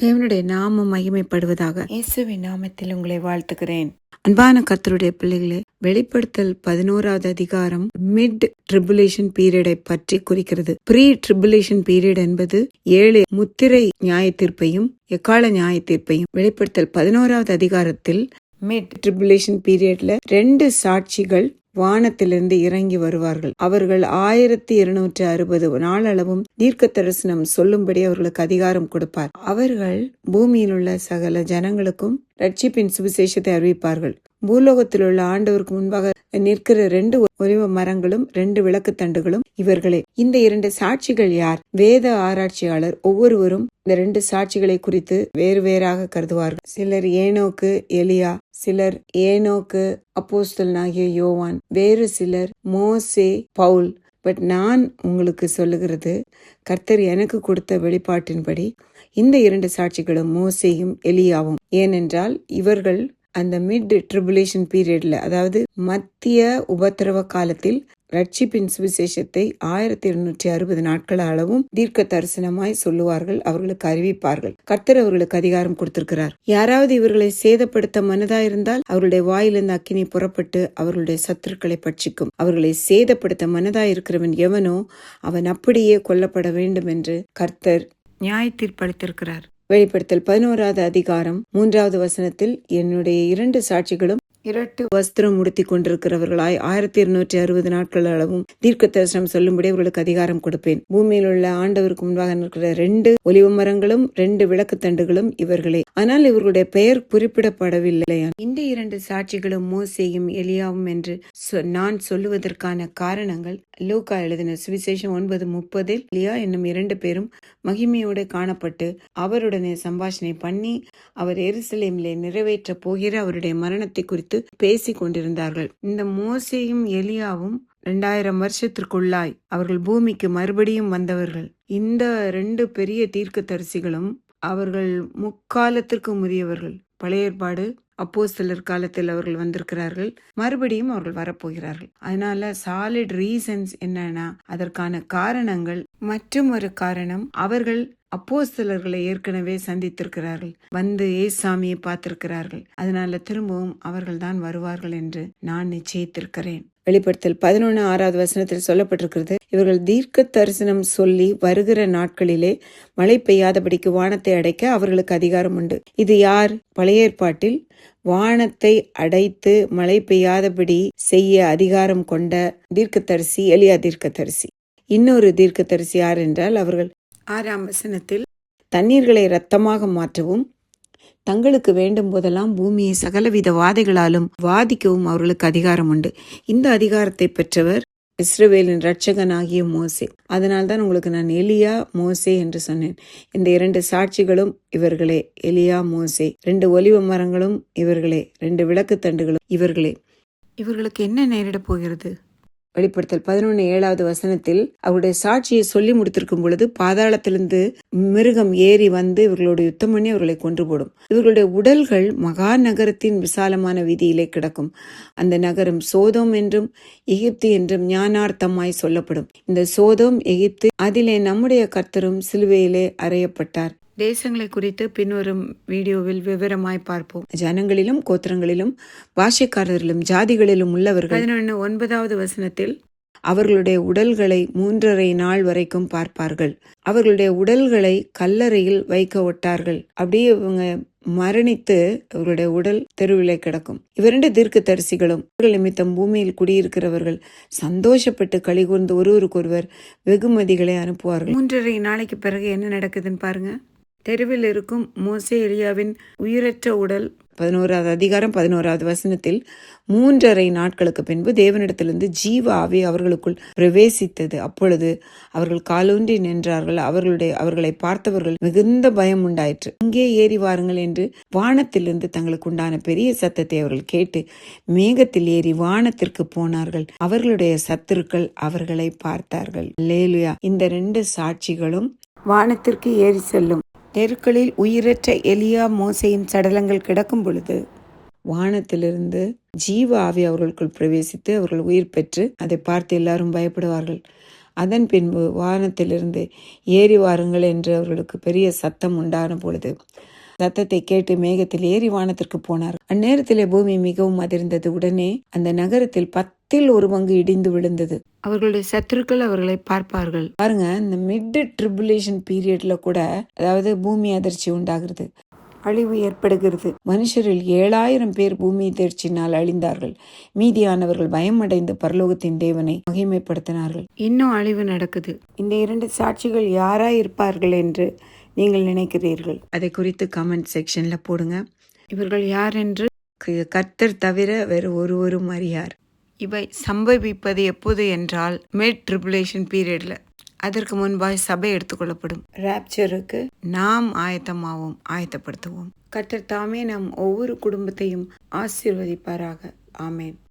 தேவனுடைய நாமம் மகிமைப்படுவதாக. இயேசுவின் நாமத்தில் உங்களை வாழ்த்துகிறேன். அன்பான கர்த்தருடைய பிள்ளைகளே, வெளிப்படுத்தல் 11வது அதிகாரம் மிட் ட்ரிபுலேஷன் பீரியடை பற்றி குறிக்கிறது. ப்ரீ ட்ரிபுலேஷன் பீரியட் என்பது 7 முத்திரை நியாய தீர்ப்பையும் எக்கால நியாய தீர்ப்பையும். வெளிப்படுத்தல் 11வது அதிகாரத்தில் மிட் ட்ரிபுலேஷன் பீரியட்ல 2 சாட்சிகள் வானத்திலிருந்து இறங்கி வருவார்கள். அவர்கள் 1260 நாளளவும் தீர்க்க தரிசனம் சொல்லும்படி அவர்களுக்கு அதிகாரம் கொடுப்பார். அவர்கள் பூமியில் உள்ள சகல ஜனங்களுக்கும் ரட்சிப்பின் சுவிசேஷத்தை அறிவிப்பார்கள். பூலோகத்தில் உள்ள ஆண்டவருக்கு முன்பாக நிற்கிற 2 ஒலிவ மரங்களும் 2 விளக்கு தண்டுகளும் இவர்களே. இந்த 2 சாட்சிகள் யார்? வேத ஆராய்ச்சியாளர் ஒவ்வொருவரும் இந்த 2 சாட்சிகளை குறித்து வேறு வேறாக கருதுவார்கள். சிலர் ஏனோக்கு எலியா, சிலர் ஏனோக்கு அப்போஸ்தலனாகிய யோவான், வேறு சிலர் மோசே பவுல். பட் நான் உங்களுக்கு சொல்லுகிறது, கர்த்தர் எனக்கு கொடுத்த வெளிப்பாட்டின்படி இந்த 2 சாட்சிகளும் மோசேயும் எலியாவும். ஏனென்றால் இவர்கள் அந்த மிட் ட்ரிபுலேஷன் பீரியட்ல, அதாவது மத்திய உபத்திரவ காலத்தில் ரட்சிப்பின் சுவிசேஷத்தை 1260 நாட்கள் அளவும் தீர்க்க தரிசனமாய் சொல்லுவார்கள், அவர்களுக்கு அறிவிப்பார்கள். கர்த்தர் அவர்களுக்கு அதிகாரம் கொடுத்திருக்கிறார். யாராவது இவர்களை சேதப்படுத்த மனதாயிருந்தால் அவர்களுடைய வாயிலிருந்து அக்கினி புறப்பட்டு அவர்களுடைய சத்துருக்களை பட்சிக்கும். அவர்களை சேதப்படுத்த மனதாயிருக்கிறவன் எவனோ அவன் அப்படியே கொல்லப்பட வேண்டும் என்று கர்த்தர் நியாய தீர்ப்பளித்திருக்கிறார். வெளிப்படுத்தல் 11வது அதிகாரம் 3வது வசனத்தில், என்னுடைய 2 சாட்சிகளும் இரட்டு வஸ்திரம் உடுத்தி கொண்டிருக்கிறவர்களாய் 1260 நாட்கள் அளவும் தீர்க்க தரிசனம் சொல்லும்படி அவர்களுக்கு அதிகாரம் கொடுப்பேன். பூமியில் உள்ள ஆண்டவருக்கு முன்பாக நிற்கிற 2 ஒலிவ மரங்களும் 2 விளக்கு தண்டுகளும் இவர்களே. ஆனால் இவர்களுடைய பெயர் குறிப்பிடப்படவில்லை. இந்த 2 சாட்சிகளும் மோசேயும் எலியாவும் என்று நான் சொல்லுவதற்கான காரணங்கள், லூக்கா எழுதின சுவிசேஷம் 9:30 எலியா என்னும் 2 பேரும் மகிமையோடு காணப்பட்டு அவருடனே சம்பாஷணை பண்ணி அவர் எருசலேமிலே நிறைவேற்ற போகிற அவருடைய மரணத்தை குறித்து பேசிக் கொண்டிருந்தார்கள். இந்த மோசேயும் எலியாவும் 2000 வருஷத்திற்குள்ளாய் அவர்கள் பூமிக்கு மறுபடியும் வந்தவர்கள். இந்த 2 பெரிய தீர்க்க தரிசிகளும் அவர்கள் முக்காலத்திற்கு உரியவர்கள். பழைய ஏற்பாடு அப்போஸ்தலர் காலத்தில் அவர்கள் வந்திருக்கிறார்கள், மறுபடியும் அவர்கள் வரப்போகிறார்கள். அதனால சாலிட் ரீசன்ஸ் என்னன்னா, அதற்கான காரணங்கள், மற்றும் ஒரு காரணம், அவர்கள் அப்போஸ்தலர்களை ஏற்கனவே சந்தித்திருக்கிறார்கள், வந்து ஏசாமியை பார்த்திருக்கிறார்கள். அதனால திரும்பவும் அவர்கள் தான் வருவார்கள் என்று நான் நிச்சயித்திருக்கிறேன். வெளிப்படுத்தல் 11:6வது வசனத்தில் சொல்லப்பட்டிருக்கிறது, இவர்கள் தீர்க்க தரிசனம் சொல்லி வருகிற நாட்களிலே மழை பெய்யாதபடிக்கு வானத்தை அடைக்க அவர்களுக்கு அதிகாரம் உண்டு. இது யார்? பழைய ஏற்பாட்டில் வானத்தை அடைத்து மழை பெய்யாதபடி செய்ய அதிகாரம் கொண்ட தீர்க்கதரிசி எலியா தீர்க்கதரிசி. இன்னொரு தீர்க்கதரிசி யார் என்றால், அவர்கள் 6ஆம் வசனத்தில் தண்ணீர்களை இரத்தமாக மாற்றவும் தங்களுக்கு வேண்டும் போதெல்லாம் பூமியை சகலவித வாதைகளாலும் வாதிக்கவும் அவர்களுக்கு அதிகாரம் உண்டு. இந்த அதிகாரத்தை பெற்றவர் இஸ்ரவேலின் இரட்சகனாகிய மோசே. அதனால்தான் உங்களுக்கு நான் எலியா மோசே என்று சொன்னேன். இந்த 2 சாட்சிகளும் இவர்களே, எலியா மோசே. 2 ஒலிவ மரங்களும் இவர்களே, 2 விளக்கு தண்டுகளும் இவர்களே. இவர்களுக்கு என்ன நேரிட போகிறது? வெளிப்படுத்தல் 11:7வது வசனத்தில் அவருடைய சாட்சியை சொல்லி முடித்திருக்கும் பொழுது பாதாளத்திலிருந்து மிருகம் ஏறி வந்து இவர்களோட யுத்தம் பண்ணி அவர்களை கொன்று போடும். இவர்களுடைய உடல்கள் மகா நகரத்தின் விசாலமான வீதியிலே கிடக்கும். அந்த நகரம் சோதோம் என்றும் எகிப்து என்றும் ஞானார்த்தமாய் சொல்லப்படும். இந்த சோதோம் எகிப்து, அதிலே நம்முடைய கர்த்தரும் சிலுவையிலே அறையப்பட்டார். தேசங்களை குறித்து பின்வரும் வீடியோவில் விவரமாய் பார்ப்போம். ஜனங்களிலும் கோத்திரங்களிலும் பாஷைக்காரரிலும் ஜாதிகளிலும் உள்ளவர்கள் 11:9வது வசனத்தில் அவர்களுடைய உடல்களை 3½ நாள் வரைக்கும் பார்ப்பார்கள். அவர்களுடைய உடல்களை கல்லறையில் வைக்க ஒட்டார்கள். அப்படியே இவங்க மரணித்து அவர்களுடைய உடல் தெருவிலே கிடக்கும். 2 தீர்க்க தரிசிகளும் நிமித்தம் பூமியில் குடியிருக்கிறவர்கள் சந்தோஷப்பட்டு களிகூர்ந்து ஒருவருக்கொருவர் வெகுமதிகளை அனுப்புவார்கள். 3½ நாளைக்கு பிறகு என்ன நடக்குதுன்னு பாருங்க. தெருவில் இருக்கும் மோசே எலியாவின் உயிரற்ற உடல் 11வது அதிகாரம் 11வது வசனத்தில் 3½ நாட்களுக்கு பின்பு தேவனிடத்திலிருந்து ஜீவ ஆவி அவர்களுக்குள் பிரவேசித்தது. அப்பொழுது அவர்கள் காலூன்றி நின்றார்கள். அவர்களை பார்த்தவர்கள் மிகுந்த பயம் உண்டாயிற்று. இங்கே ஏறி வாருங்கள் என்று வானத்திலிருந்து தங்களுக்கு உண்டான பெரிய சத்தத்தை அவர்கள் கேட்டு மேகத்தில் ஏறி வானத்திற்கு போனார்கள். அவர்களுடைய சத்துருக்கள் அவர்களை பார்த்தார்கள். அல்லேலூயா. இந்த 2 சாட்சிகளும் வானத்திற்கு ஏறி செல்லும். தெருக்களில் உயிரற்ற எலியா மோசேயின் சடலங்கள் கிடக்கும் பொழுது வானத்திலிருந்து ஜீவ ஆவி அவர்களுக்குள் பிரவேசித்து அவர்கள் உயிர் பெற்று அதை பார்த்து எல்லாரும் பயப்படுவார்கள். அதன் பின்பு வானத்திலிருந்து ஏறி வாருங்கள் என்று அவர்களுக்கு பெரிய சத்தம் உண்டான பொழுது சத்தத்தை கேட்டு மேகத்தில் ஏறி வானத்திற்கு போனார். அந்நேரத்திலே பூமி மிகவும் அதிர்ந்தது. உடனே அந்த நகரத்தில் 1/10 இடிந்து விழுந்தது. அவர்களுடைய சத்துருக்கள் அவர்களை பார்ப்பார்கள். பாருங்க, இந்த மிட் ட்ரிபுலேஷன் பீரியட்ல கூட, அதாவது பூமி அதிர்ச்சி உண்டாகிறது, அழிவு ஏற்படுகிறது. மனுஷரில் 7000 பேர் பூமி அதிர்ச்சினால் அழிந்தார்கள். மீதியானவர்கள் பயமடைந்து பரலோகத்தின் தேவனை மகிமைப்படுத்தினார்கள். இன்னும் அழிவு நடக்குது. இந்த 2 சாட்சிகள் யாராய் இருப்பார்கள் என்று நீங்கள் நினைக்கிறீர்கள்? அதை குறித்து கமெண்ட் செக்ஷன்ல போடுங்க. இவர்கள் யார் என்று கர்த்தர் தவிர வேறு ஒருவரும் அறியார். இவை சம்பவிப்பது எப்போது என்றால் மிட் ட்ரிபுலேஷன் பீரியட்ல. அதற்கு முன்பாய் சபை எடுத்துக்கொள்ளப்படும். ராப்சருக்கு நாம் ஆயத்தப்படுத்துவோம். கர்த்தர் தாமே நம் ஒவ்வொரு குடும்பத்தையும் ஆசீர்வதிப்பாராக. ஆமேன்.